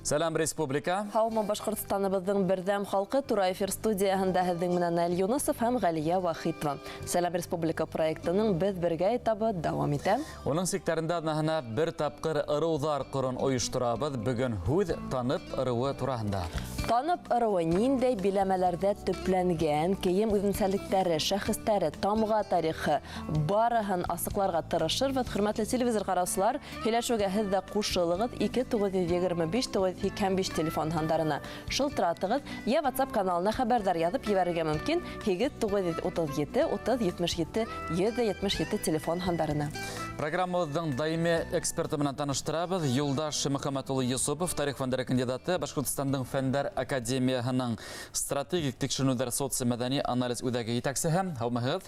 Сәлам Республика. Хаума Башкортстаныбыздың бердәм халкы тура эфир студияһында һеҙҙең менән Әл Юнысов һәм Ғәлиә Вахитова. Сәлам Республика проектының беҙ бергә этабы дауам итә. Оның сектарында наһына бер тапҡыр ырыуҙар ҡорон ойошторабыҙ. Бөгөн һүҙ танып ырыуы тураһында. Танып ырыуы ниндәй биләмәләрҙә төпләнгән, кейем үҙенсәлектәре, шәхестәре, тамға тарихы барыһын асыҡларға тырышырбыҙ. Хөрмәтле телевизор ҡараусылар, һөйләшеүгә һеҙ ҙә ҡушылығыҙ 2925-985 телефон һандарына шылтыратығыҙ, йә WhatsApp каналына хәбәрҙәр яҙып ебәрергә мөмкин 937-30-77-177 телефон һандарына. Программабыҙҙың даими эксперты менән таныштырабыҙ. Юлдаш Мөхәммәтуллы Йосопов, тарих фәндәре кандидаты, Башҡортостандың фәндәр академияһының стратегик тикшеренеүҙәр социомәҙәни анализ үҙәге етәксеһе. Һаумыһығыҙ.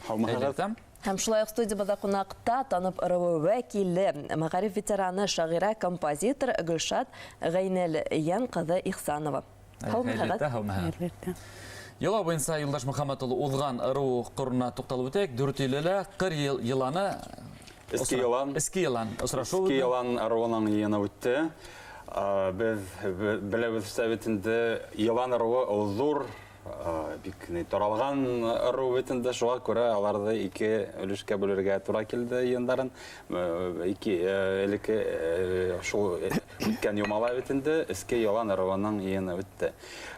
Һәм шулай уҡ студиябыҙҙа ҡунаҡта танып ырыуы вәкиле, мәғариф ветераны, шағира, композитор Гөлшат Ғәйнәлйән ҡыҙы Ихсанова. Һаумыһығыҙ. Йола буйынса Юлдаш Мөхәммәтуллы уҙған ырыу ҡорона туҡталып үтәйек. Дүртөйлөлә ҡыр йыланы Эске йылан ырыуының йыйыны үтте. Беҙ беләбеҙ сәбитендә йылан ырыуы ҙур, бик таралған ырыу битендә, шуға күрә аларҙы ике өлөшкә бүлергә тура килде йыйындарын. Элекке шул үткән йомала битендә эске йылан ырыуының йыйыны үтте.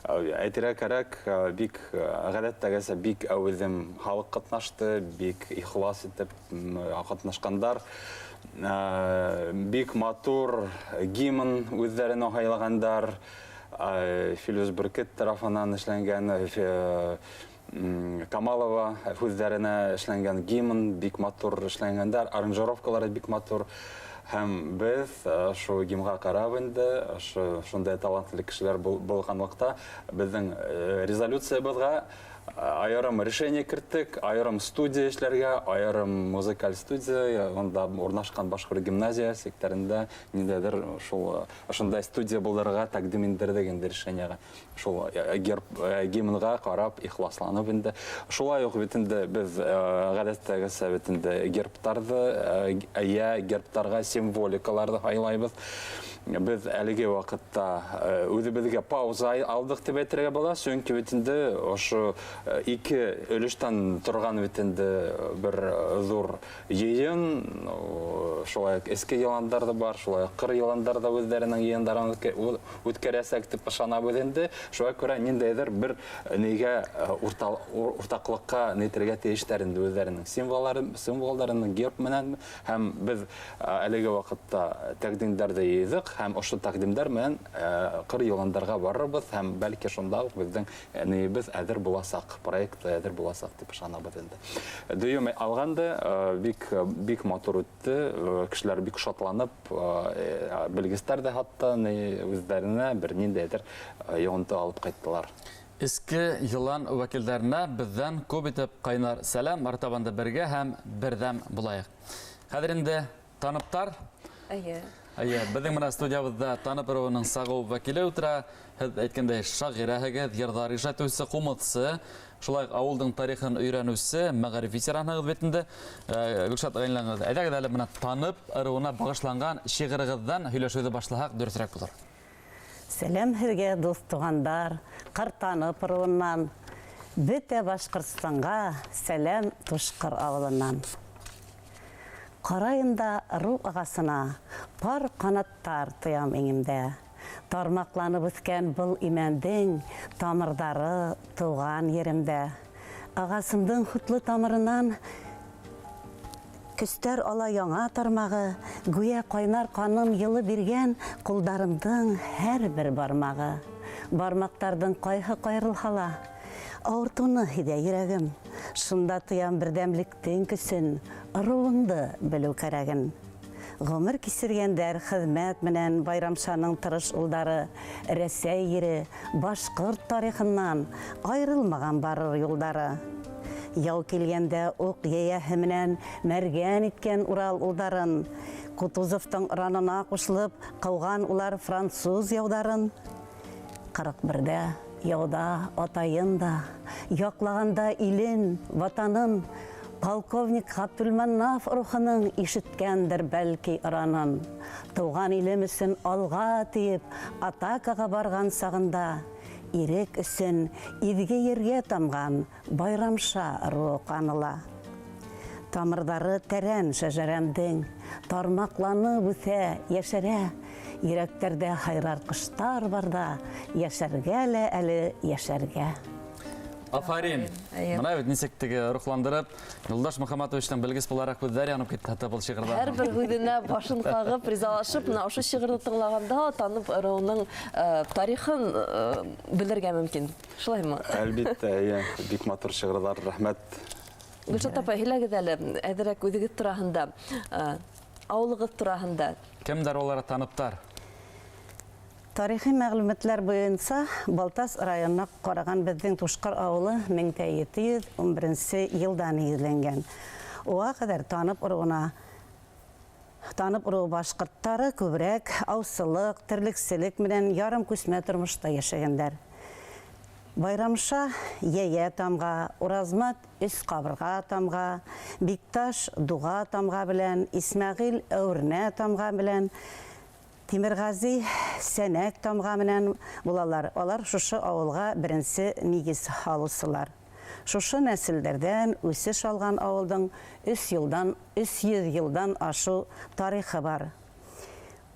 Әйтергә кәрәк, бик ғәҙәттәгесә бик әүҙем халыҡ ҡатнашты, бик ихлас итеп ҡатнашҡандар. Бик матур гимн үҙҙәренә һайлағандар. Филүс Бөркет тарафынан эшләнгән, Камалова үҙҙәренә эшләнгән гимн бик матур эшләнгәндәр, аранжировкалары бик матур. Һәм беҙ шул гимнға ҡарап инде, шундай талантлы кешеләр булғанлыҡта, беҙҙең резолюциябыҙға айырым решение керттек, айырым студия эшләргә, айырым музыкаль студия, онда урнашҡан башҡорт гимназия сектарында ниндәйҙер шундай студия булырға тәҡдим индерҙек инде решениеға. Шул гимнға ҡарап, ихласланып инде. Шулай уҡ бит инде беҙ ғәҙәттәгесә бит инде гербтарҙы, гербтарға символикаларҙы һайлайбыҙ. Беҙ әлеге ваҡытта үҙебеҙгә пауза алдыҡ тип әйтергә була, сөнки бит инде ошо ике өлөштән торған бит инде бер ҙур йыйын, шулай эске йыландар да бар, шулай ҡыр йыландар да үҙҙәренең йыйындарын үткәрәсәк тип ышанабыҙ инде. Шуға күрә ниндәйҙер бер нигә уртаҡлыҡҡа нитергә тейештәр инде үҙҙәренең символдарын герб менән, һәм беҙ әлеге ваҡытта тәҡдимдәрҙе йыйҙыҡ, һәм ошо тәҡдимдәр менән ҡыр йыландарға барырбыҙ, һәм бәлки шунда уҡ беҙҙең нейебеҙ әҙер буласаҡ, проект әҙер буласаҡ тип ышанабыҙ инде. Дөйөм алғанда бик матур үтте, кешеләр бик шатланып, белгестәр ҙә хатта үҙҙәренә бер ниндәйҙер йоғонто алып ҡайттылар. Эске йылан вәкилдәренә беҙҙән күп итеп ҡайнар сәләм, артабанда бергә һәм берҙәм булайыҡ. Хәҙер инде таныптар. Беҙҙең менән студиябыҙҙа танып ырыуының сағыу вәкиле үтәрә. Һеҙ әйткәндәй шағираһығыҙ, йырҙар ижад итеүсе, ҡумыҙсы, шулай ауылдың тарихын өйрәнеүсе, мәғариф ветеранығыҙ бит инде. Гөлшат Ғәйнәлйән, әйҙәгеҙ әле менән танып ырыуына бағышланған шиғырығыҙҙан һөйләшеүҙе башлаһаҡ дөрөҫөрәк булыр. Сәләм һеҙгә, дуҫ туғандар, ҡартанып ырыуынан, бөтә Башҡортостанға сәләм Тушҡыр ауылынан. Ҡарайында ырыу ағасына пар ҡанаттар тоям иңемдә. Тармаҡланып үҫкән был имәндең тамырҙары тыуған еремдә. Ағасымдың һутлы тамырынан көстәр ала яңа тармағы, гүйә ҡайнар ҡаным йылы биргән ҡулдарымдың һәр бер бармағы. Бармаҡтарҙың ҡайһы ҡайырылһа ла, ауыртыуны һиҙә йөрәгем. Шунда тоям берҙәмлектең көсөн, ырыуыңды белеү кәрәген. Ғүмер кисергәндәр хеҙмәт менән Байрамшаның тырыш улдары, Рәсәй ере, башҡорт тарихынан айырылмаған барыр юлдары. Яу килгәндә уҡ йәйәһе менән мәргән иткән Урал улдарын, Кутузовтың ранына ҡушылып ҡыуған улар француз яуҙарын. 41-дә яуҙа атайын да, яҡлағанда илен, ватанын, Полковник Ғабдулманнаф рухының ишеткәндер бәлки ыранын. Туған илемесін алға тиеп, атакаға барған сағында, ирек өсөн изге ерге тамған байрамша руы қаныла. Тамырдары тәрән шәжәрәмдің, тармақланы бүсә, яшәрә, ирәктәрдә хайрар құштар барда, яшәргә лә әлі яшәргә. Афарин. Мына бит нисектеге рухландырып, Юлдаш Мөхәммәтовичтың белгес буларак күҙҙәр янып китте хәтта был шиғырда. Һәрбер үҙенә башын ҡағып, ризалашып, мына ошо шиғырҙы тыңлағанда танып ырыуның тарихын белергә мөмкин. Шулаймы? Әлбиттә, бик матур шиғырҙар, рәхмәт. Гөлшат апай, һөйләгеҙ әле, әҙерәк үҙегеҙ тураһында, ауылығыҙ тураһында. Кемдәр олар таныптар? Тарихи мәғлүмәтләр буенча Балтас районына караган безнең Тушкар авылы 1711 елда нигезләнгән. Уга кадәр танып уру башкортлары күбрәк аусылык, терлексезлек менән ярым күсмә тормышта яшәгәннәр. Байрамша Яя тамга, Уразмат Өс кабырга тамга, Бикташ Дуга тамга белән, Исмәгыйль Әүрнә тамга белән, Тимирғази Сәнәк тамға менән булалар. Алар шушы авылға беренсе нигез халысылар. Шушы нәселдәрдән үсеш алган авылдың 300 елдан ашу тарихы бар.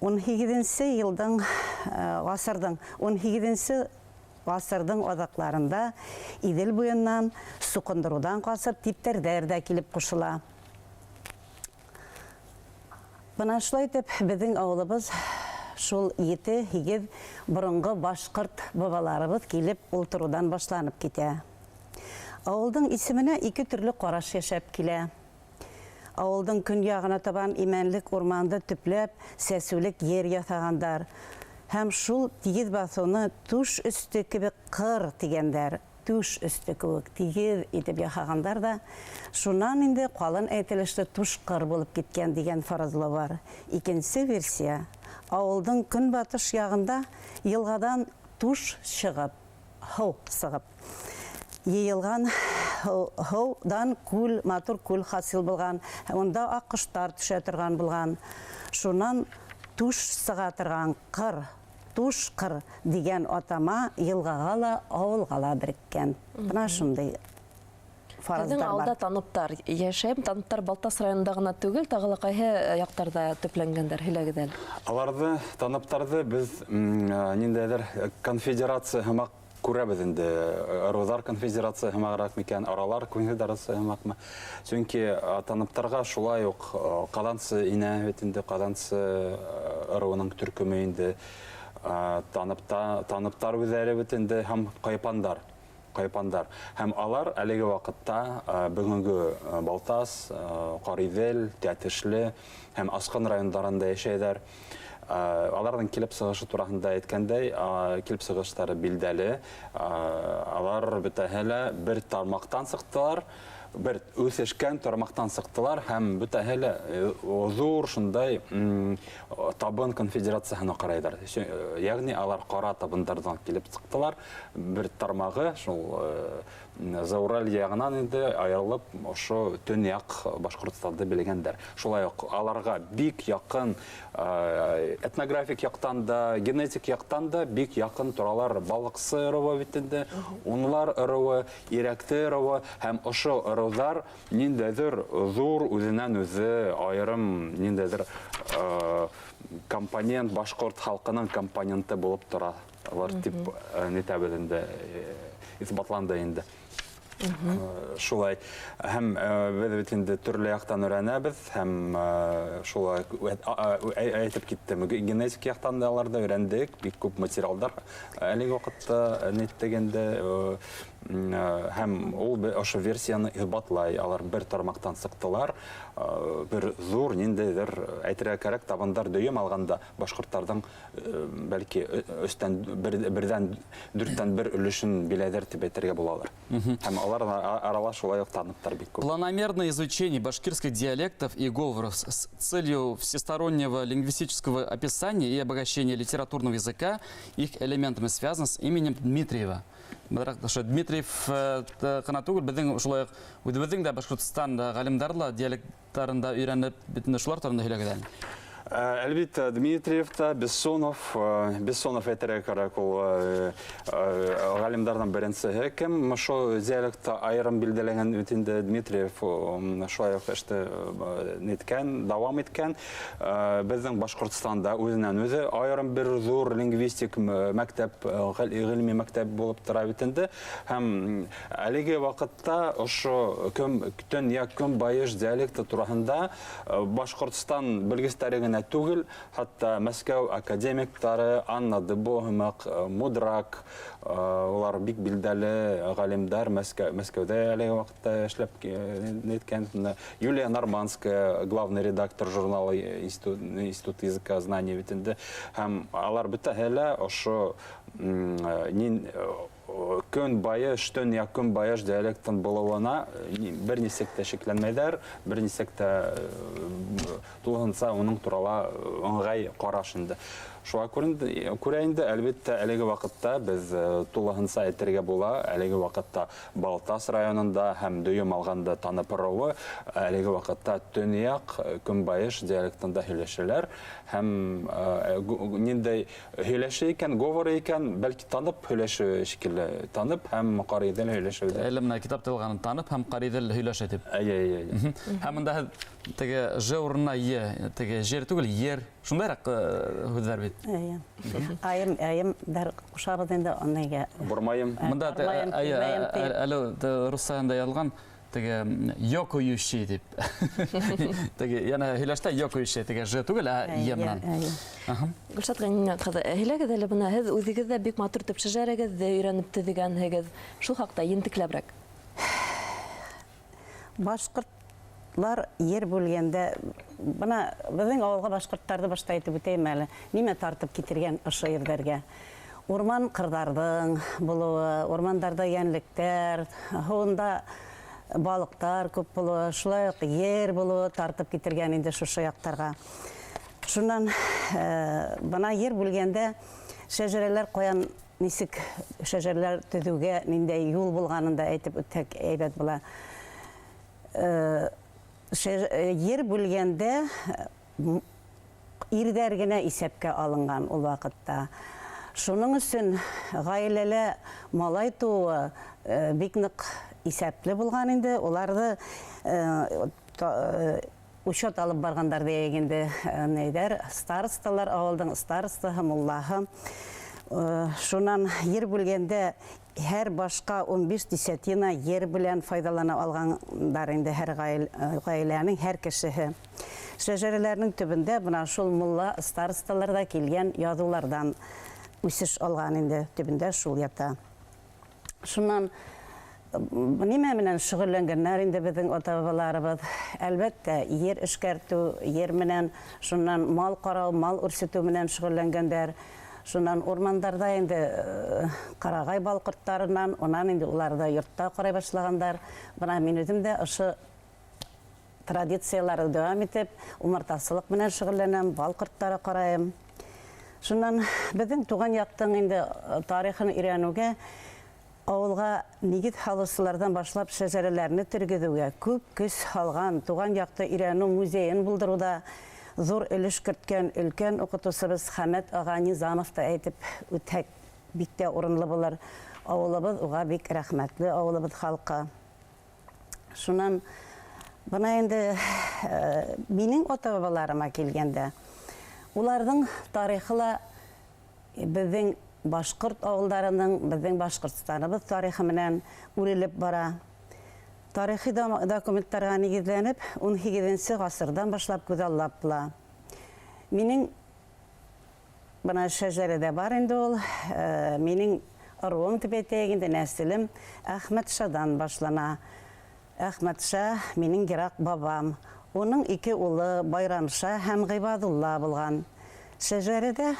18 ғасырдың адакларында Идел буеннан суқындырудан касып типтәрдәр дә килеп кушыла. Бына шулай итеп, безнең авылыбыз шул 7-8 борынгы башкорт бабаларыбыз килеп ултырудан башланып китә. Авылдың исеменә 2 төрле караш яшәп килә. Авылдың көньягына табан имәнлек урманды төпләп, сәсүлек ер ясагандар. Һәм шул тигез басуны туш өсте кебек кыр дигәннәр. Туш өсте кебек тигез итеп ясагандар да, шуннан инде калын әйтелешле туш кыр булып киткән дигән фаразлы бар. Икенче версия, авылдың көнбатыш ягында елгадан туш чыгып, һау сыгып, йыелган һаудан күл, матур күл хасил булган, онда аккыштар төшә торган булган. Шуннан туш сыга торган кыр, туш кыр дигән атама елгага ла, авылга ла береккән. Бына шундый фаразлар бар. Алда таныптар яшәп, таныптар Балтас районында гына түгел, тагы кайһы яктарда төпләнгәндер, һөйләгез әле. Аларҙы, таныптарҙы без ниндәйҙер конфедерация һымаҡ күрәбеҙ инде. Ырыуҙар конфедерация һымағыраҡ микән, аралар конфедерация һымаҡмы. Сөнки таныптарға шулай уҡ ҡаҙансы инә бит инде, ҡаҙансы ырыуының төркөмө инде. Таныптар үҙҙәре бит инде һәм ҡайпандар. Һәм алар әлеге ваҡытта бөгөнгө Балтас, Ҡарыйҙел, Тәтешле һәм Асҡын райондарында йәшәйҙәр. Аларҙың килеп сығышы тураһында әйткәндәй, килеп сығыштары билдәле. Алар бөтәһе лә бер тармаҡтан сыҡтылар, бер үҫешкән тармаҡтан сыҡтылар һәм бөтәһе лә ҙур шундай табын конфедерацияһына ҡарайҙар. Йәғни алар ҡара табындарҙан килеп сыҡтылар. Бер тармағы шул Заураль яғынан инде айырылып, ошо төньяҡ Башҡортостанды белгәндәр. Шулай уҡ аларға бик яҡын этнографик яҡтан да, генетик яҡтан да бик яҡын торалар. Балыҡсы ырыуы бит инде, унлар ырыуы, Ирәкте ырыуы һәм ошо ырыуҙар ниндәйҙер ҙур үҙенән үҙе айырым ниндәйҙер компонент, башҡорт халҡының компоненты булып торалар тип нитәбеҙ инде, иҫбатланды инде. Шулай һәм беҙ бит инде төрлө яҡтан өйрәнәбеҙ һәм шулай әйтеп киттем. Генетик яҡтан да аларда өйрәндек, бик күп материалдар әлеге ваҡытта ниттек инде. Һәм ул ошо версияны иҫбатлай. Алар бер тармаҡтан сыҡтылар, бер ҙур ниндәйҙер әйтергә кәрәк табындар дөйөм алғанда башҡорттарҙың бәлки берҙән дүрттән бер өлөшөн биләйҙәр тип әйтергә булалар. Һәм алар арала шулай уҡ таныптар бик күп. Планомерное изучение башкирских диалектов и говоров с целью всестороннего лингвистического описания и обогащения литературного языка их элементами связано с именем Дмитриева. Дмитрий Дмитриев қана түгел, біздің шулай үдебіздің де Башқұртстан ғалымдарлы диалекттарында үйреніп, бітінде шулар тарында сөйлегеден. Әлбетте, Дмитриев та, Бессонов әтерек арак ол ғалимдардан бірінсі кім. Шо диалектта айырым білділеген өтінде Дмитриев шолайық ішті неткен, давам еткен. Біздің Башқұртстанда өзінен өзі айырым бір зор лингвистик мәктәп, ғылми мәктәп болып тұра өтінде. Хәм әліге вақытта ұшы күтін я күн байыш диалекті тұрағында Башқұртстан білгістәрігін түгіл, хатта Мәскәу академиктары, Анна Дыбоғымақ, Мудрак, олар бик билдәлі ғалимдар Мәскәүдә әлеге вақытта эшләп неткен. Юлия Норманская, главный редактор журнала Институт языка знаний битенде. Һәм алар бөтә әле ошо көн байыш, төн я көн байыш диалектын болуына бір нисекте шекләнмәйдәр, бір нисекте тулғынса оның турала оңғай қарашынды. Шуға көрәйінді, әлбетте, әлегі вақытта біз тулығынса әттерге бола, әлегі вақытта Балтас районында һәм дөйім алғанда танып-ырауы, әлегі вақытта төнияқ күнбайыш диалектында сөйлешелер. Һәм нендей сөйлеші екен, говоры екен, бәлкі танып сөйлеші шекілі танып, һәм қаридел сөйлеші. Әлімна китап тылғанын танып, һәм қаридел сөйлеші деп. Һәм мұнда теге же орнына теге жер түгіл, ер, шундайрақ хүддер бет. Айым дар құшабыз енді онайға. Бұрмайым. Мұнда әлі Руссаяында ялған теге йокующий деп. Яна хилашта йокующий теге же түгіл, емнан. Гүлшат ғанина қады, хиләгіз әлі бұна, һез үзігізді бек матур төп шыжарығызды үйреніп түдіген хегіз, шул хақта ентікләбірек? Башқұртлар ер бөлгенде, бұна біздің ауылға башқұрттарды башта етіп өтейм әлі, неме тартып кетірген ұшы ердерге. Орман қырдардың болуы, ормандарда янліктер, хуында балықтар көп болуы, шулайық ер болуы тартып кетірген енді шушы яқтарға. Шунан бұна ер бөлгенде шәжірелер қоян несік шәжірелер түдуге нендей юл болғанында әйтіп өттек әйбет бұла. Ер бөлгенде ирдәргенә исәпкә алынған ул вакытта. Шуның өсөн гаиләле малай туы бик нык исәпле булган инде. Уларды учет алып баргандар дигәндә нәйдәр старосталар, авылдың старостасы, муллаһы. Шунан ер бөлгәндә һәр башка 15 десятина ер белән файдалана алгандар инде һәр гаиләнең һәр кешеһе. Шәҗәрәләрнең төбендә бына шул мулла старосталарда килгән язулардан үсеш алган инде төбендә шул ята. Шуннан нимә менән шөгыльләнгәннәр инде безнең ата-бабаларыбыз? Әлбәттә, ер эшкәртү, ер менән, шуннан мал карау, мал үрсетү менән шөгыльләнгәннәр. Шуннан ормандарда инде карагай балкырттарынан, онан инде уларда йортта карай башлагандар. Бына мин үзем дә ошо традицияларды дәвам итеп, умартасылык менән шөгыльләнәм, балкырттары карайым. Шуннан безнең туган яктың инде тарихын өйрәнүгә, авылга нигез халыслардан башлап шәҗәрәләрне тергезүгә күп көч салган, туган якты өйрәнү музейын булдыруда зур өлеш керткән өлкән укытучыбыз Хәмәт ага Низамов та әйтеп үтәк бик тә урынлы булыр. Авылыбыз уга бик рәхмәтле, авылыбыз халкы. Шуннан бына инде минең ата-бабаларыма килгәндә, уларның тарихы безнең башкорт авылларының, безнең Башкортстаныбыз тарихы менән үрелеп бара. Тарихи документтарга нигезләнеп, 18-нче гасырдан башлап күзаллап була. Минең бына шәҗәрәдә бар инде ул, минең ыруым дип әйтәйек инде, нәселем Әхмәт Шадан башлана. Әхмәт Ша минең ерак бабам. Оның 2 улы Байрамша һәм Гыйбадулла булган. Шәҗәрәдә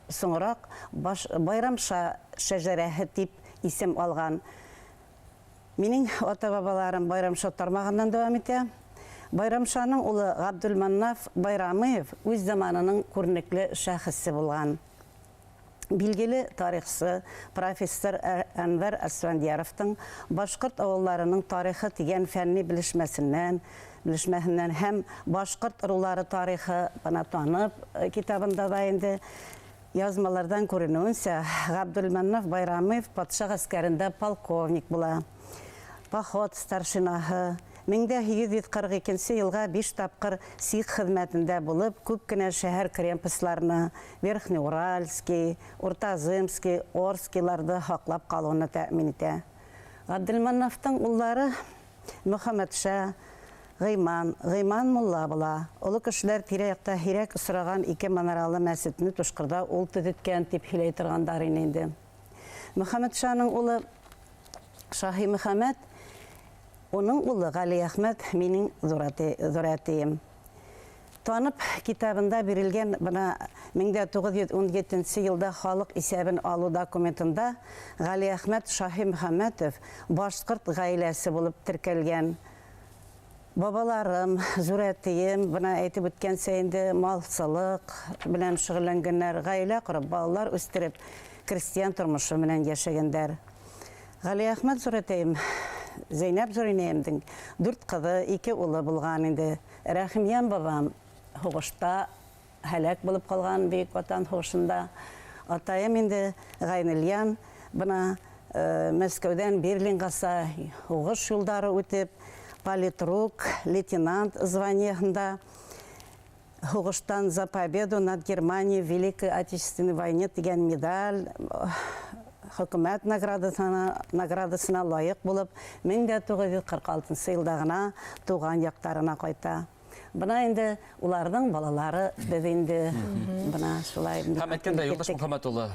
соңрак Байрамша шәҗәрәһе дип исем алган. Минең ата-бабаларым Байрамша тармагыннан дәвам итә. Байрамшаның улы Габдулманнаф Байрамыев үз заманының күренекле шәхесе булган. Билгеле тарихчы профессор Әнвәр Әсфәндияровтың башкорт авылларының тарихы дигән фәнни белешмәһеннән һәм башкорт ырулары тарихы бана танып китабында да инде язмалардан күренүенчә Габдулманнов Байрамов патша гаскәрендә полковник була. Поход старшинаһы 1842 елга 5 тапкыр СИК хезмәтендә булып, күп кенә шәһәр крепостларны, Верхнеуральский, Уртазымский, Орскиларда хаклап калуны тәэмин итә. Габдулмановтың уллары Мөхәммәдша, Гыйман мулла була. Олы кешеләр тирә-якта һирәк осраган 2 манаралы мәсҗидне Тушкырда ул төзеткән дип һөйләй торгандар инде. Мөхәммәдшаның улы Шаһи Мөхәммәд, оның улы Гали Әхмәт минең зурәтием. Танып китабында бирелгән бына 1917 елда халык исәбен алу документында Гали Әхмәт Шаһи Мөхәммәтов башкорт гаиләсе булып теркәлгән. Бабаларым, зурәтием, бына әйтеп үткәнчә инде малчылык белән шөгыльләнгәннәр, гаилә корып, балалар үстереп, крестьян тормышы белән яшәгәннәр. Гали Әхмәт зурәтием Зейнәп Зуринәемдең 4 кызы, 2 улы булган инде. Рәхимҗан бабам һугышта һәлак булып калган бөек ватан һугышында. Атаем инде Гайнильян бына Мәскәүдән Берлингаса һугыш юлдары үтеп, политрук, лейтенант званиеһында һугыштан за победу над Германией в Великой Отечественной войне дигән медаль хөкүмәт наградасына лайык булып 1946 елда гына туган яктарына кайта. Бына инде уларның балалары без инде бына шулай. Һәм әйткәндә, Юлдаш Мөхәммәт улы,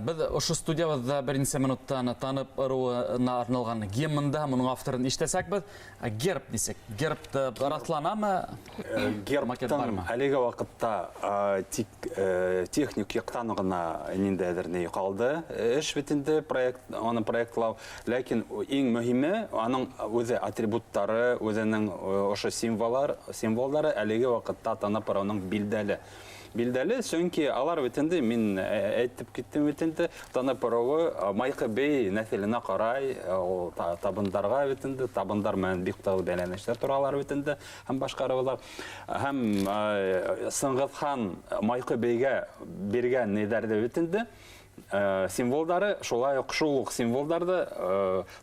без ошо студиябызда беренче минуттан танып ыруына арналган гимнда моның авторын ишетәсәкбез. Герб дисек, гербты расланамы? Гербтан әлеге вакытта техник яктан гына ниндәдер не калды. Эш битендә аны проектлау, ләкин иң мөһиме аның үзе атрибуттары, үзенең ошо символлары әлеге вакытта танып аның билдәле, чөнки алар битендә мин әйтеп киттем битендә танып Майкы бей нәселенә карай, табындарға битендә, табындар менән бик тагы бәйләнешләр торалар битендә һәм башкаралар. Һәм Сыңгызхан Майкы бейгә биргән нидәрдә битендә символдары шулай ук шул символдарды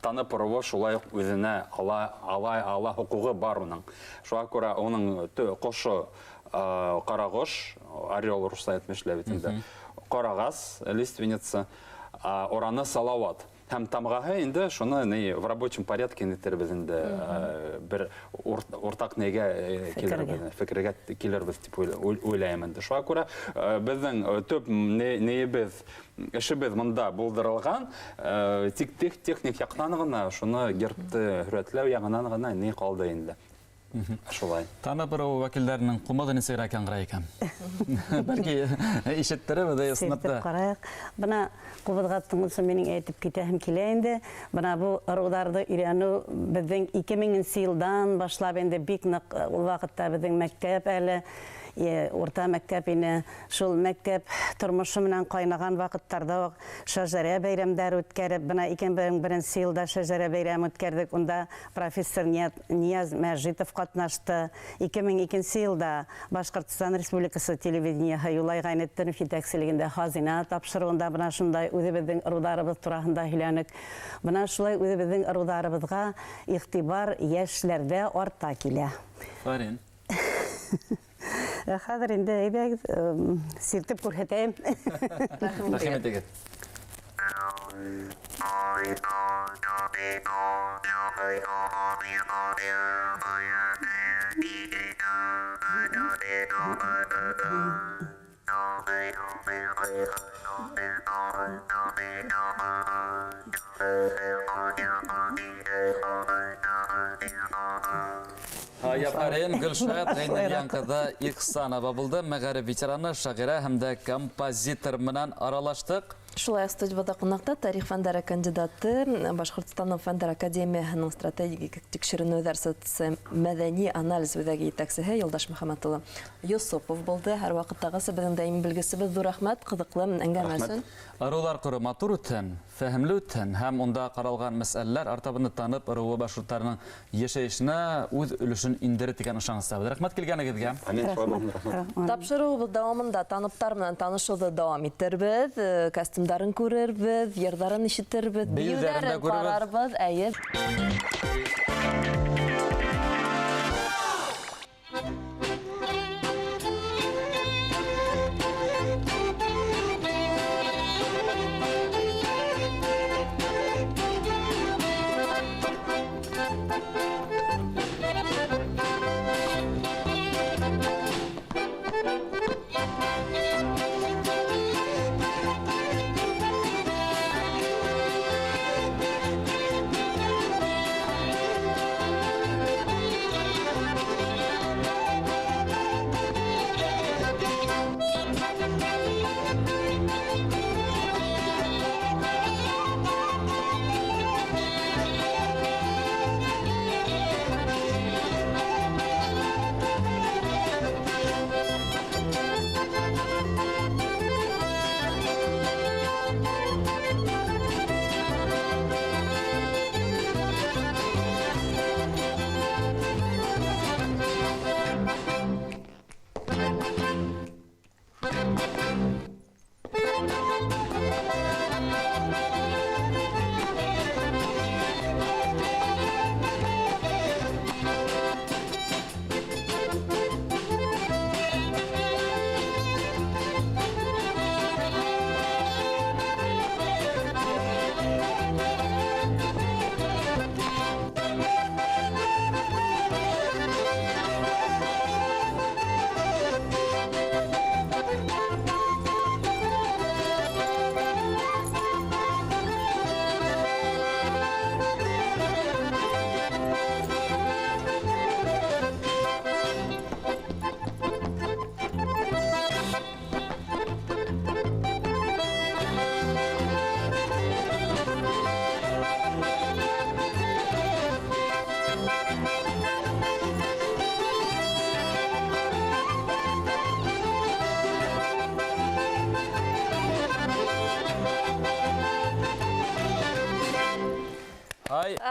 танып шулай ук үзенә ала хукугы бар уның. Шуңа күрә уның кошы карагош, орел русла әйтмешләр бит инде. Карагас, лиственница, ораны салават. Һәм тамгаһы инде шуны в рабочем порядке нитәрбез инде бер уртак нигә фикергә килербез дип уйлыйм инде. Шуңа күрә безнең төп небез эшебез монда булдырылган, тик техник яктан гына шуны гербты хүрәтләү ягынан гына не калды инде. Шулай. Танып ыру вәкилләренең кумыды нисегрәк яңгыра икән. Бәлки ишеттереп дә сынапта. Бына кубызгаттыңыз минең әйтеп китәһем килә инде. Бына бу ыруларны өйрәнү безнең 2000 елдан башлап инде бик нык ул вакытта безнең мәктәп әле урта мәктәп ине, шул мәктәп тормышы менән кайнаган вакыттарда шәҗәрә бәйрәмнәре үткәреп, бына 2001 елда шәҗәрә бәйрәм үткәрдек. Унда профессор Нияз Мәҗитов катнашты. 2002 елда Башкортстан Республикасы телевидениеһы Юлай Гайнетдинов җитәкчелегендә хазина тапшыруында бына шундай үзебезнең ыруларыбыз турында һөйләнек. Бына шулай үзебезнең ыруларыбызга игътибар яшьләрдә арта килә. Фарин. Хәзер инде әйдәгез сиртеп күрһәтәм. Рәхмәт итегез. Япарен Гөлшат Гайнильян кызы Ихсанова булды. Мәгариф ветераны, шагыйрә һәм дә композитор менән аралаштык. Шулай студияда қонақта тарих фәндері кандидаты, Башқұртстанның фәндер академиясының стратегик текшеріну дәрсетісі мәдәни анализ өҙәге етәксіһе Юлдаш Мөхәммәтұлы Йосопов булды. Һәр ваҡыттағысы беҙҙең даими белгесебеҙ. Ҙур рәхмәт, ҡыҙыҡлы әңгәмә өсөн. Ырыулар ҡоры матур үтһен, фәһемле үтһен һәм унда ҡаралған мәсьәләләр артабанны танып, ырыуы башҡорттарының йәшәйешенә үҙ өлөшөн индерер тигән ышаныстабыҙ. Рәхмәт килгәнегеҙгә. Тапшырыуыбыҙ дауамында таныптар менән танышыуҙы дауам итербеҙ, костюмдарын күрербеҙ, йырҙарын ишетербеҙ, биеүҙәрен ҡарарбыҙ. Әйе.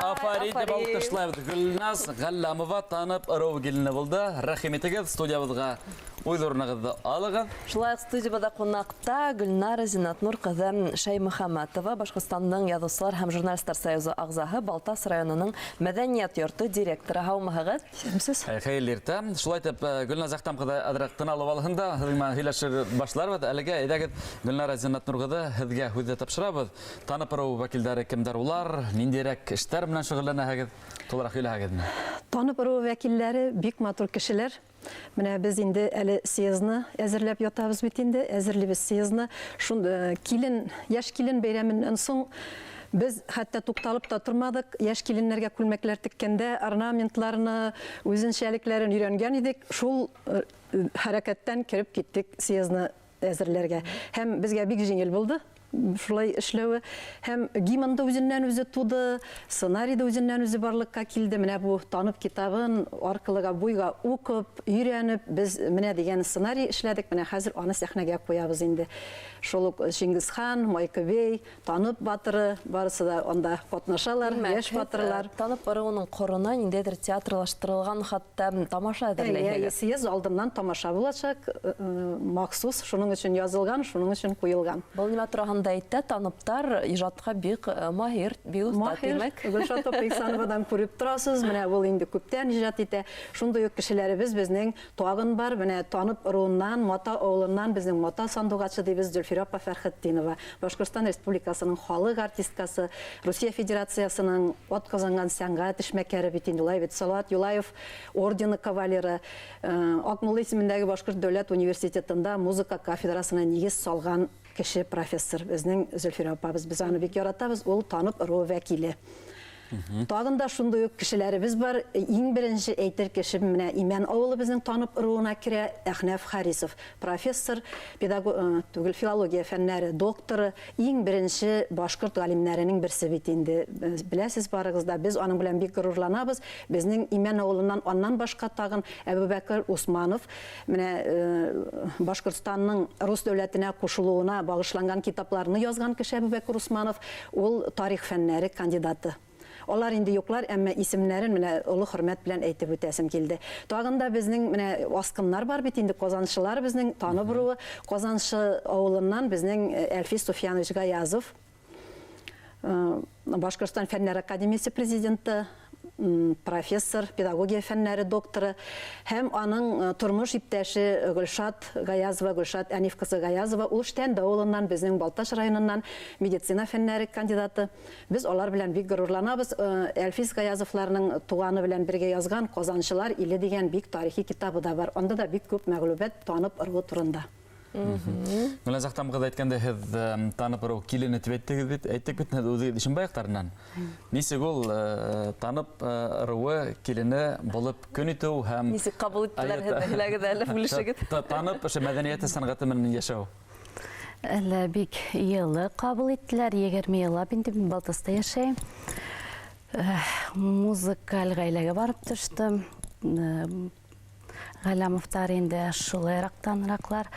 Афарин деп алып Гүлназ Ғалламова танып ырыу келіні болды. Рәхим етегіз, студиябызға уйҙурынығыҙҙы алығыҙ. Шулай студияда ҡунаҡта Гөлнара Зинатнур ҡыҙы Шаймөхәмәтова, Башҡортостандың Яҙыусылар һәм журналистар союзы ағзаһы, Балтас районының мәҙәниәт йорто директоры. Һаумыһығыҙ? Хәйерле иртә. Шулай итеп, Гөлназ Әхтәм ҡыҙы әҙерәк тын алып алһын да, һеҙ менән һөйләшер башларбыҙ. Әлегә әйҙәгеҙ Гөлнара Зинатнур ҡыҙы һеҙгә һүҙҙе тапшырабыҙ. Танып ырыу вәкилдәре кемдәр улар, ниндәйерәк эштәр менән шөғөлләнәһегеҙ? Тулыраҡ һөйләһәгеҙме? Танып ырыу вәкилләре бик матур кешеләр. Менә без инде әле съездны әзерләп ятабыз бит инде, әзерлибез съездны. Шунда яшь килен бәйрәменнән соң без хәтта тукталып та тормадык. Яшь киленнәргә күлмәкләр теккәндә орнаментларны, үзенчәлекләрен өйрәнгән идек. Шул хәрәкәттән кереп киттек съездны әзерләргә. Һәм безгә бик җиңел булды. Шулай эшләүе һәм гимнда үзеннән үзе туды, сценарийда үзеннән үзе барлыкка килде. Менә бу танып китабын аркылыга буйга укып, өйрәнеп, без менә дигән сценарий эшләдек. Менә хәзер аны сәхнәгә куябыз инде. Шул ук Чингисхан, Майкыбей, танып батыры, барысы да анда катнашалар, яшь батырлар. Танып ырыуның корына ниндәйдер театрлаштырылган, хатта тамаша әзерләйһегез. Съезд алдыннан тамаша булачак, махсус шуның өчен язылган, шуның өчен куелган. Был нимә турында әйтә, таныптар иҗатка бик маһир, бик уста димәк. Гөлшат Топиксановадан күреп торасыз, менә ул инде күптән иҗат итә. Шундый ук кешеләребез безнең тагын бар, менә танып ырыуыннан, Мата авылыннан безнең Мата сандугачы дибез Зөлфирапа Фәрхетдинова, Башкортстан Республикасының халык артисткасы, Русия Федерациясының атказанган сәнгать эшмәкәре бит инде улай бит. Салават Юлаев ордены кавалеры, Акмулла исемендәге Башкорт дәүләт университетында музыка кафедрасына нигез салган кеше профессор. Безнең Зөлфира апабыз, без аны бик яратабыз, ул танып ырыу вәкиле. Тагында шундый ук кешеләребез бар. Иң беренче әйтер кеше менә Имән авылы безнең танып ыруына керә Әхнәф Харисов, профессор, түгел филология фәннәре докторы, иң беренче башкорт галимнәренең берсе бит инде. Беләсез барыгыз да, без аның белән бик горурланабыз. Безнең Имән авылыннан аннан башка тагын Әбүбәкер Усманов, менә Башкортстанның рус дәүләтенә кушылуына багышланган китапларны язган кеше Әбүбәкер Усманов, ул тарих фәннәре кандидаты. Алар инде юклар, әмма исемнәрен менә олы хөрмәт белән әйтеп үтәсем килде. Тагында безнең менә аскыннар бар бит инде, Казанчылар безнең танып ыруы, Казанчы авылыннан безнең Әлфис Суфьянович Гаязов, Башкортстан фәннәр академиясе президенты, профессор, педагогия фәннәре докторы, һәм аның тормыш иптәше Гөлшат Гаязова, Гөлшат Әниф кызы Гаязова, ул Штәнде авылыннан, безнең Балташ районыннан медицина фәннәре кандидаты. Без алар белән бик горурланабыз. Әлфис Гаязовларның туганы белән бергә язган Казанчылар иле дигән бик тарихи китабы да бар. Анда да бик күп мәгълүмат танып ыру турында. Гөлназ Ахтамқызы әйткәндә, һез танып ыру килене әйттек бит, үзе Ишембаевтарынан. Нисек ул танып ыруы килене булып көн итү һәм Нисек кабул иттеләр һәләгә дә бүлешегез? Танып мәдәнияте сәнгате менән яшәү. Әле бик йылы кабул иттеләр, 20 еллап инде Балтаста яшәйм. Музыкаль гаиләгә барып төштем. Галямовтар инде шулайрак таныраклар.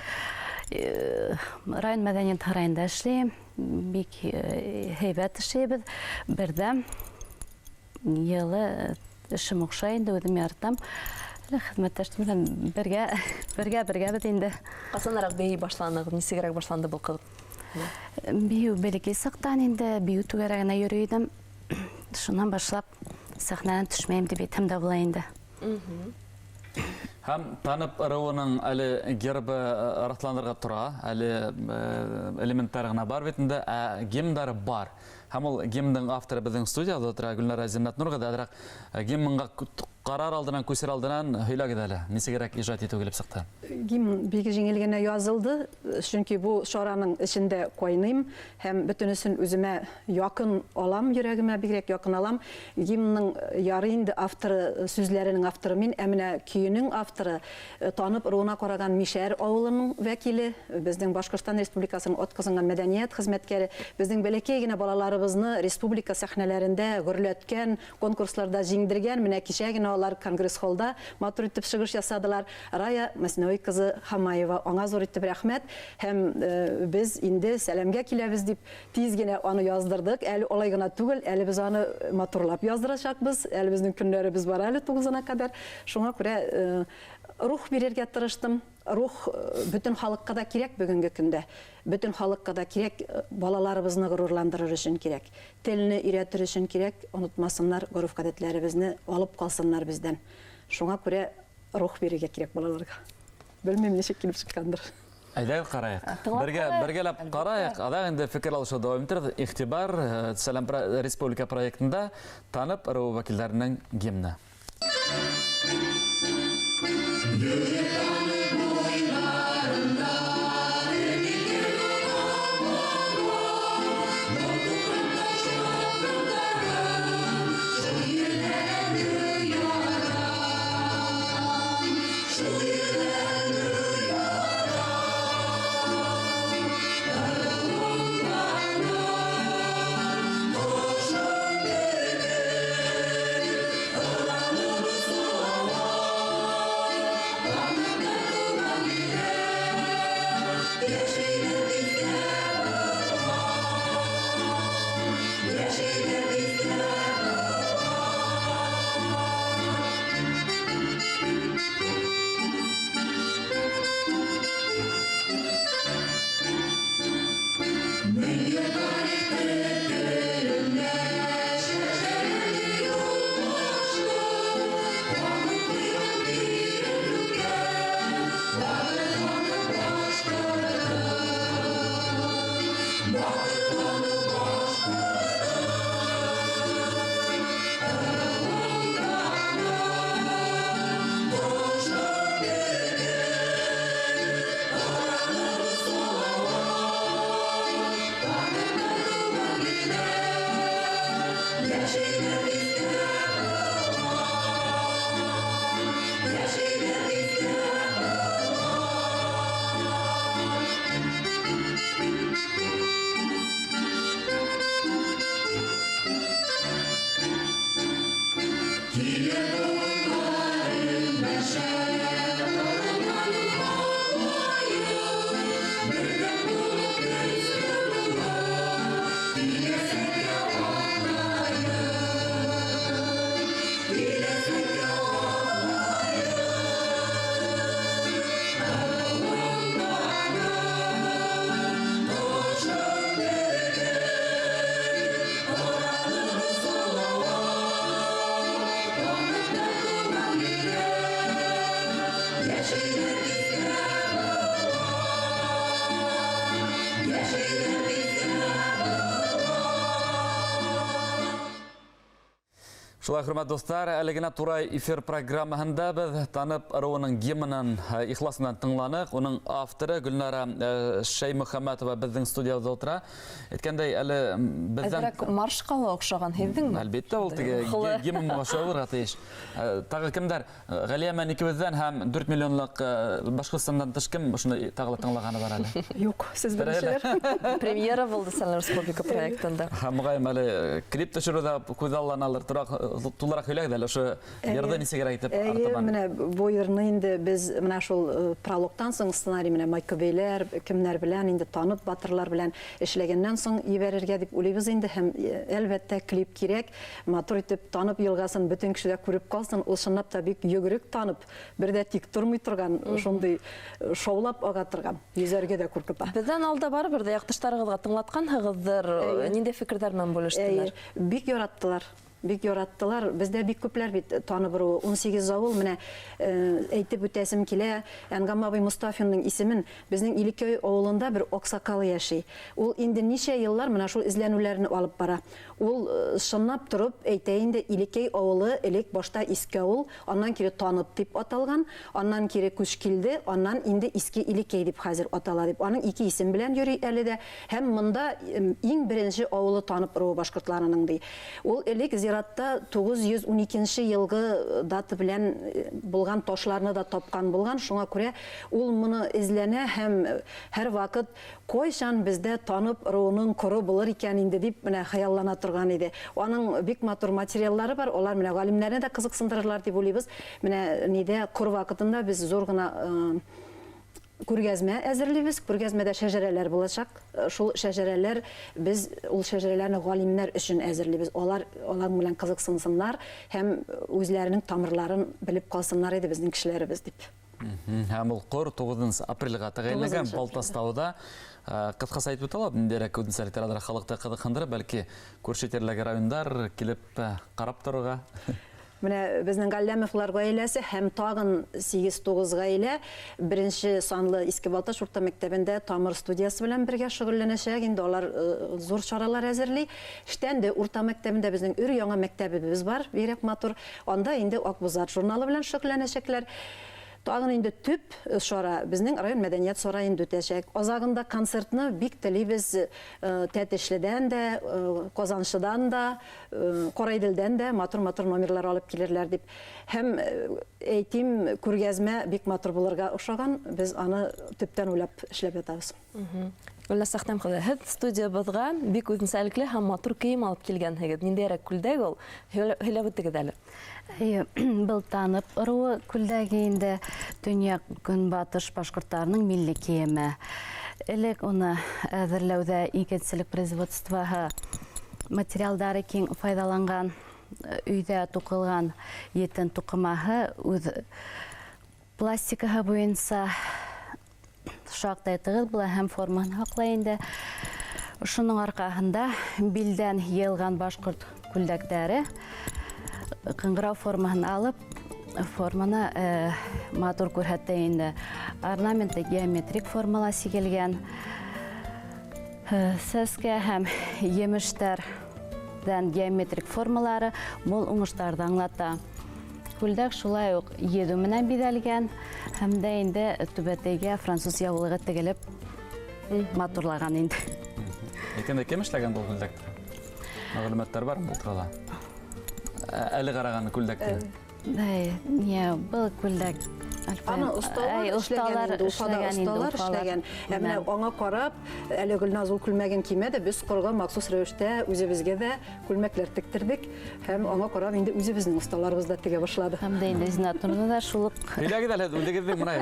Район мәдәният һарайында эшләйм. Бик һәйбәт эшләйбез. Бердәм йылы эшем оҡшай инде, үҙем яратам. Хеҙмәттәштем белән бергә бит инде. Ҡасанраҡ бейей башланыгыҙ? Нисегерәк башланды был ҡыҙыҡ? Бию бәләкәй саҡтан инде бию түгәрәгенә йөрөй идем. Шунан башлап сәхнәнән төшмәйем дип әйтһәм дә була инде. Һәм танып ыруының әле гербы раҫланырға тора, әле элементтары ғына бар битендә, ә гимндары бар. Һәм ул гимндың авторы безнең студияда тора, Гөлнара Зиннат Нурга, әҙерәк гимнға ҡарар алдынан, күсер алдынан һөйләгеҙ әле. Нисегерәк ижад итеү килеп сыҡты? Гимн бик еңел генә язылды, чөнки бу шараның эчендә кайныйм һәм бөтөнөсөн үземә якын алам, йөрәгемә бигрәк якын алам. Гимнның яры инде авторы, сүзләренең авторы мин, ә менә көйөнең авторы танып ыруына караган Мишәр авылының вәкиле, безнең Башкортстан Республикасының атказанган мәдәният хезмәткәре, безнең бәләкәй генә балаларыбызны республика сәхнәләрендә гөрләткән, конкурсларда җиңдергән, менә кичә генә алар конгресс-холлда матур итеп чыгыш ясадылар. Рая Мәснәви кызы Хамаева, аңа зур итеп рәхмәт. Һәм без инде сәламгә киләбез дип тиз генә аны яздырдык. Әле алай гына түгел, әле без аны матурлап яздырачакбыз. Әле безнең көннәребез бар әле 9-на кадәр. Шуңа күрә рух бирергә тырыштым. Рух бөтен халыкка да кирәк бүгенге көндә. Бөтен халыкка да кирәк, балаларыбызны горурландырыр өчен кирәк. Телне өйрәтер өчен кирәк, онытмасыннар, гореф-гадәтләребезне алып калсыннар бездән. Шуңа күрә рух бирергә кирәк балаларга. Белмим ничек килеп чыккандыр. Әйдәгез ҡарайыҡ. Бергәләп ҡарайыҡ. Аҙаҡ инде фекер алышыу дауам итәбеҙ. Иғтибар Сәләм Республика проектында танып ырыу вәкилдәренең гимны. Шулай, хөрмәтле достар, әле генә турай эфир программаһында без танып ыруының гимнын ихласыннан тыңланык. Уның авторы Гөлнара Шәймөхәммәтова безнең студиябызда утыра. Әйткәндәй, әле бездән Әзрәк маршкала охшаган, һиздеңме? Әлбәттә, ул теге гимн мошавыр атыш. Тагы кемдер Галияман икебездән һәм 4 миллионлык Башкортстандан тыш кем шуны тагы тыңлаганы бар әле. Юк, сез беләсезләр. Премьера булды Сәләм Республика проектында. Мөгаем әле клип төшерүдә күз алланалар туларак һөйләгез әле ошо ярдәм итсәгә әйтеп артабан. Менә бу йырны инде без менә шул прологтан соң сценарий менә Майкобейләр, кемнәр белән инде танып батырлар белән эшләгәннән соң ибәрергә дип уйлыйбыз инде һәм әлбәттә клип кирәк. Матур итеп танып елгасын бөтен кеше дә күреп калсын. Ул чынлап та бик йөгерек танып, бердә тик тормый торган, шундый шоулап ага торган. Йөзәргә дә күркәтә. Бездән алда бар бер дә якташларыгызга тыңлатканһыгыздыр. Нинди фикерләр белән бүлештеләр? Бик яраттылар. Бик яраттылар. Бездә бик күпләр бит танып бару 18 авыл менә әйтеп үтәсем килә. Әнгам абый Мустафинның исемен безнең Илекөй авылында бер Оксакал яши. Ул инде ничә еллар менә шул изләнүләрне алып бара. Ул шыннап торып әйтә инде Илекөй авылы элек башта Иске авыл, аннан кире Танып дип аталган, аннан кире Күш килде, аннан инде Иске Илекөй дип хәзер атала дип. Аның ике исем белән йөри әле дә. Һәм монда иң беренче авылы Танып ру башкортларының ди. Ул элек Зиратта 912 елгы даты белән булган ташларны да тапкан булган. Шуңа күрә ул моны изләнә һәм һәр вакыт койшан бездә Танып руының коры булыр икән инде дип менә хыяллана торган иде. Аның бик матур материаллары бар. Алар менә галимнәрне дә кызыксындырырлар дип уйлыйбыз. Менә нидә кор вакытында без зур гына күргәзмә әзерлибез. Күргәзмәдә шәҗәрәләр булачак. Шул шәҗәрәләр без ул шәҗәрәләрне галимнәр өчен әзерлибез. Алар белән кызыксынсыннар һәм үзләренең тамырларын белеп калсыннар иде безнең кешеләребез дип. Һәм ул кор 9 апрельгә тәгаенләнгән Балтастауда. Кыскасы әйтеп үтәләр, ниндирәк үзенчәлекләр халыкта кызыксындырып, бәлки күрше тирләге районнар килеп карап торырга. Менә безнең Галләмовлар гаиләсе һәм тагын 8-9 гаилә беренче санлы Иске Балташ урта мәктәбендә тамыр студиясы белән бергә шөгыльләнәчәк. Инде алар зур чаралар әзерли. Штәнде урта мәктәбендә безнең өр-яңа мәктәбебез бар, бигрәк матур. Анда инде Акбузат журналы белән шөгыльләнәчәкләр. Тагын инде төп шара безнең район мәдәният сараенда үтәчәк. Азагында концертны бик телибез Тәтешледән дә, Казаншыдан да, Карайдылдан да матур номерлар алып килерләр дип. Һәм әйтим, күргәзмә бик матур булырга охшаган. Без аны төптән уйлап эшләп ятабыз. Вәллә сәхтәм кызы, һез студиябызга бик үзенчәлекле һәм матур кием алып килгәнһегез. Ниндирәк күлдәк ул? Һөйләп үтегез әле. Был Танып ыруы күлдәге инде Төньяк Көнбатыш башкортларының милли киеме. Элек уны әзерләүдә игенчелек производствоһы материалдары киң файдаланган, өйдә тукылган етен тукымаһы үз пластикаһы буенча шактый тыгыз була һәм форманы хаклай инде. Шуның аркаһында билдән йылган башкорт күлдәкләре кыңгырау формаһын алып, форманы матур күрһәтә инде. Орнаменты геометрик формала сигелгән. Сәскә һәм емештәрдән геометрик формалары мул уңышларны аңлата. Күлдәк шулай ук еду менән биҙәлгән һәм дә инде түбәтәйгә француз яулыгы тегелеп матурлаган инде. Әйткәндә, кем эшләгән бу күлдәктә? Мәгълүматтар бар бу турыда? Әле караган күлдәккә. Был күлдәк Аны ustalar эшләгән. Менә аңа карап, әле Гөлназул күлмәген кимәде, без корга махсус рәвештә үзебезгә дә күлмәкләр тектердек һәм аңа карап инде үзебезнең ustaларыбыз да тегә башлады. Һәм дә инде Зинатурны да шулык. Һөйләгез әле, үлдегездә менә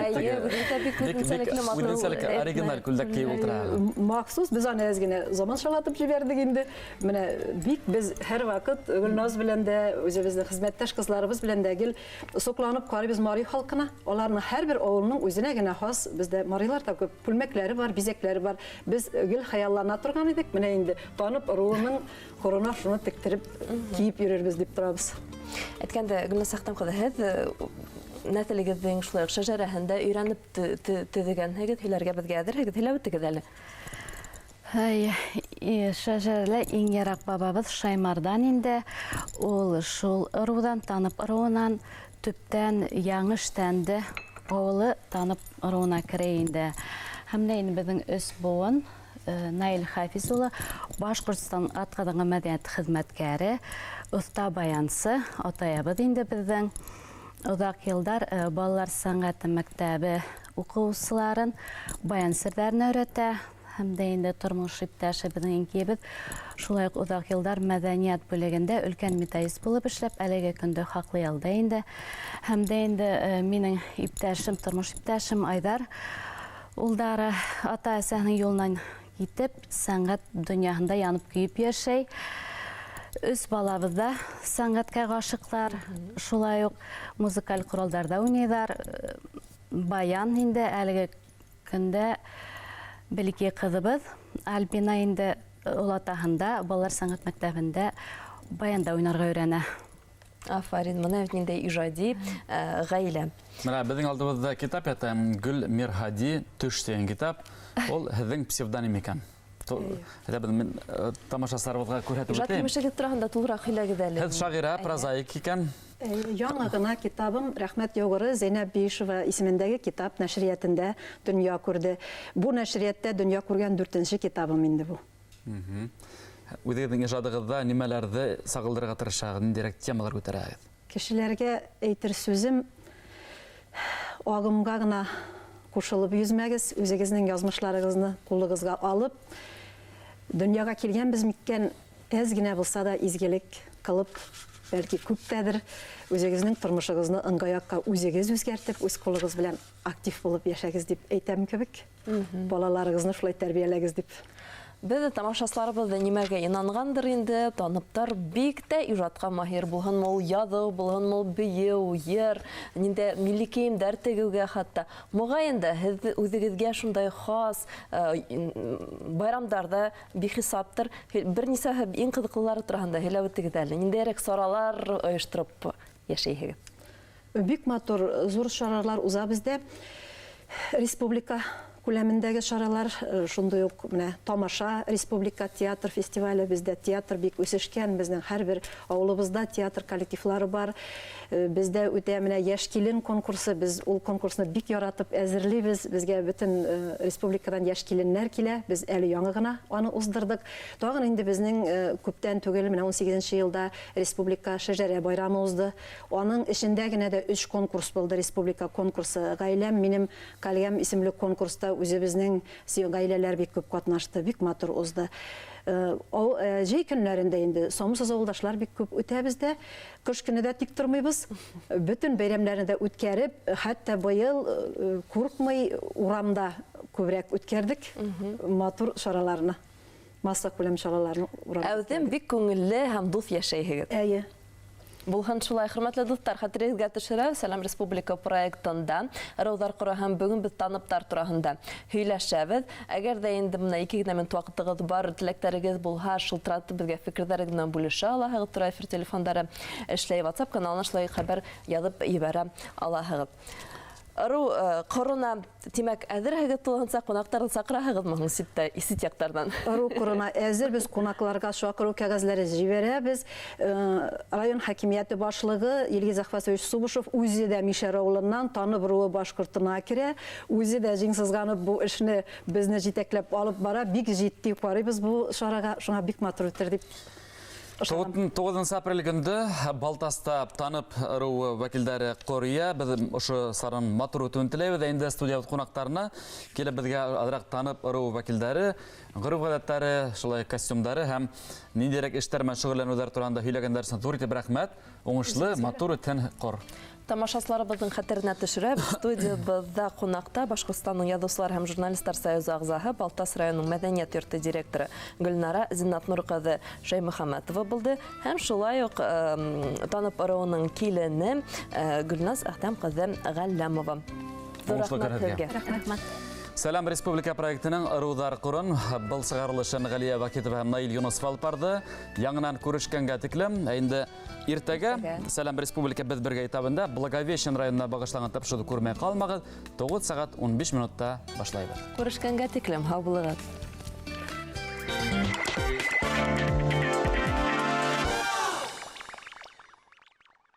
оригинал күлдәккә ултыра. Махсус без аны әзгенә заман шалатып җибәрдек инде. Менә бик без һәр вакыт Гөлназ белән дә үзебезнең хезмәттәш кызларыбыз белән дә гел сокланып карыйбыз Мари халкына. Аларның һәрбер авылның үзенә генә хас, бездә Марилар да күп, күлмәкләре бар, бизәкләре бар. Без гел хыяллана торган идек. Менә инде Танып руының корына шуны тектереп киеп йөрербез дип торабыз. Әйткәндә, Гөлназ сәхтәм кызы, һез нәселегезнең шулай шәҗәрәһендә өйрәнеп төзегәнһегез, һөйләргә безгә әзерһегез, һөйләп үтегез әле. шәжәрле иң ярак бабабыз Шаймардан инде. Ул шул ырудан танып ыруынан төптән яңыш тәнде авылы танып ыруына керә инде. Һәм дә инде безнең өс буын Наил Хафиз улы Башкортстан атқадағы мәдәният хезмәткәре, оста баянсы, атаябыз инде безнең. Ұзақ елдар балалар сәнгаты мәктәбе укучыларын баян серләрен өйрәтә. Һәм дә инде тормыш иптәше безнең кебез шулай ук ұзақ елдар мәдәният бүлегендә өлкән методист булып эшләп, әлеге көндә хаклы ялда инде. Һәм дә инде минең иптәшем, тормыш иптәшем Айдар улдары ата-әсәнең юлынан китеп, сәнгать дөньяһында янып көйеп яшәй. Өс балабыз да сәнгатькә гашыклар, шулай ук музыкаль коралдарда уйныйлар. Баян инде әлеге көндә Белеке кызыбыз Альбина инде улатаһында балалар сәнгать мәктәбендә баянда уйнарга өйрәнә. Афарин, моны нинди иҗади гаилә. Менә безнең алдыбызда китап ята, Гүл Мирхади төш дигән китап. Ул һезнең псевдоним икән. Мен тамашасыларыбызга күрһәтеп Иҗат үтәм. кимешеге турында тулырак һөйләгез әле. Һез шагыйрә, прозаик икән. Яңа гына китабым рәхмәт югары Зәйнәп Биишева исемендәге китап нәшриятендә дөнья күрде. Бу нәшрияттә дөнья күргән 4нче китабым инде бу. Үзегезнең иҗадыгызда нимәләрне сагылдырырга тырышагыз, ниндирәк темалар күтәрәгез? Кешеләргә әйтер сүзем агымга гына кушылып yüzмәгез, үзегезнең язмышларыгызны кулыгызга алып, дөньяга килгән без миккән әз генә булса да изгелек кылып, бәлки күптәдер үзегезнең тормышыгызны ыңгаякка үзегез үзгәртеп, үз кулыгыз белән актив булып яшәгез дип әйтәм кебек. Балаларыгызны шулай тәрбияләгез дип. Без тамашачыларыбыз да нимәгә инангандыр инде, таныптар бик тә иҗатка маһир булһын, ул язу, булһын, ул бию, йыр, нинде милли киемдәр тегүгә хәтта. Мөгаен дә һез үзегезгә шундай хас байрамдарда бихисаптыр. Бернисә иң кызыклылары турында һөйләп үтегез әле. Ниндирәк саралар оештырып яшәйһегез? Бик матур зур шаралар уза бездә. Республика күләмендәге шаралар, шундый ук менә тамаша, республика театр фестивале, бездә театр бик үсешкән, безнең һәрбер авылыбызда театр коллективлары бар. Бездә үтә менә яшь килен конкурсы, без ул конкурсны бик яратып әзерлибез. Безгә бөтен республикадан яшь киленнәр килә. Без әле яңа гына аны уздырдык. Тагын инде безнең күптән түгел менә 18нче елда республика шәҗәрә байрамы узды. Аның эчендә генә дә 3 конкурс булды, республика конкурсы. Гаиләм минем коллегам исемле конкурста үзебезнең гаиләләр бик күп катнашты, бик матур узды. Җәй көннәрендә инде самусыз авылдашлар бик күп үтә бездә. Кыш көне дә тик тормыйбыз. Бөтен бәйрәмнәрне дә үткәреп, хәтта быел курыкмый урамда күбрәк үткәрдек матур шараларны. Масса күләм шараларны урамда. Әүдем бик күңелле һәм дуҫ яшәйһегез. Әйе. Булһын шулай, хөрмәтле дуҫтар, хәтерегеҙгә төшерә Сәлам Республика проектында Рауҙар ҡора һәм бөгөн без таныптар тураһында һөйләшәбеҙ. Әгәр дә инде менә 2 генә минут ваҡытығыҙ бар, теләктәрегеҙ булһа, шылтыратып беҙгә фекерҙәрегеҙ менән бүлешә алаһығыҙ. Тура эфир телефондары эшләй, WhatsApp каналына шулай хәбәр яҙып ебәрә алаһығыҙ. Ру корона тимәк әҙерһегеҙ тулыһынса ҡунаҡтарҙы саҡыраһығыҙмы сит яҡтарҙан? Ру корона әзер, без ҡунаҡларға шаҡырыу кәғәзләре ебәрәбеҙ. Район хакимияты башлығы Илгиз Ахвасович Субушев үзе дә Мишәр ауылынан танып руы башҡортона керә. Үзе дә җиңсызғанып бу эшне безне җитәкләп алып бара. Бик җитди ҡарыйбыз бу шараға. Шуңа бик матур үтер дип. 9 апрель көндө Балтаста танып руы вәкилдәре Ҡория. Без ошо сарын матур үтүен теләйбеҙ. Инде студиябыҙ ҡунаҡтарына килеп безгә аҙыраҡ танып руы вәкилдәре, ғөрөф-ғәҙәттәре, шулай костюмдары һәм ниндирәк эштәр менән шөғөлләнеүҙәр тураһында һөйләгәндәр өсөн ҙур итеп рәхмәт. Уңышлы, матур үтһен Ҡор. Тамашасыларыбыздың хәтеренә төшөрәбез. Студиябыҙҙа ҡунаҡта Башҡортостанның Яҙыусылар һәм журналистар союзы ағзаһы, Балтас районының мәҙәниәт йорто директоры Гөлнара Зиннат Нурҡыҙы Шаймөхәмәтова булды. Һәм шулай уҡ танып ырыуының килене Гөлназ Әхтәм ҡыҙы Ғәлләмова. Рәхмәт. Сәлам Республика проектының Ырыуҙар ҡорон был сығарылышын Ғәлиә Вакитова һәм Наил Юнусов алып барды. Яңынан күрешкәнгә тиклем, инде иртәгә Сәлам Республика беҙ бергә этабында Благовещен районына бағышланған тапшыруҙы күрмәй ҡалмағыҙ. 9 сағат 15 минутта башлайбыҙ. Күрешкәнгә тиклем, һау булығыҙ.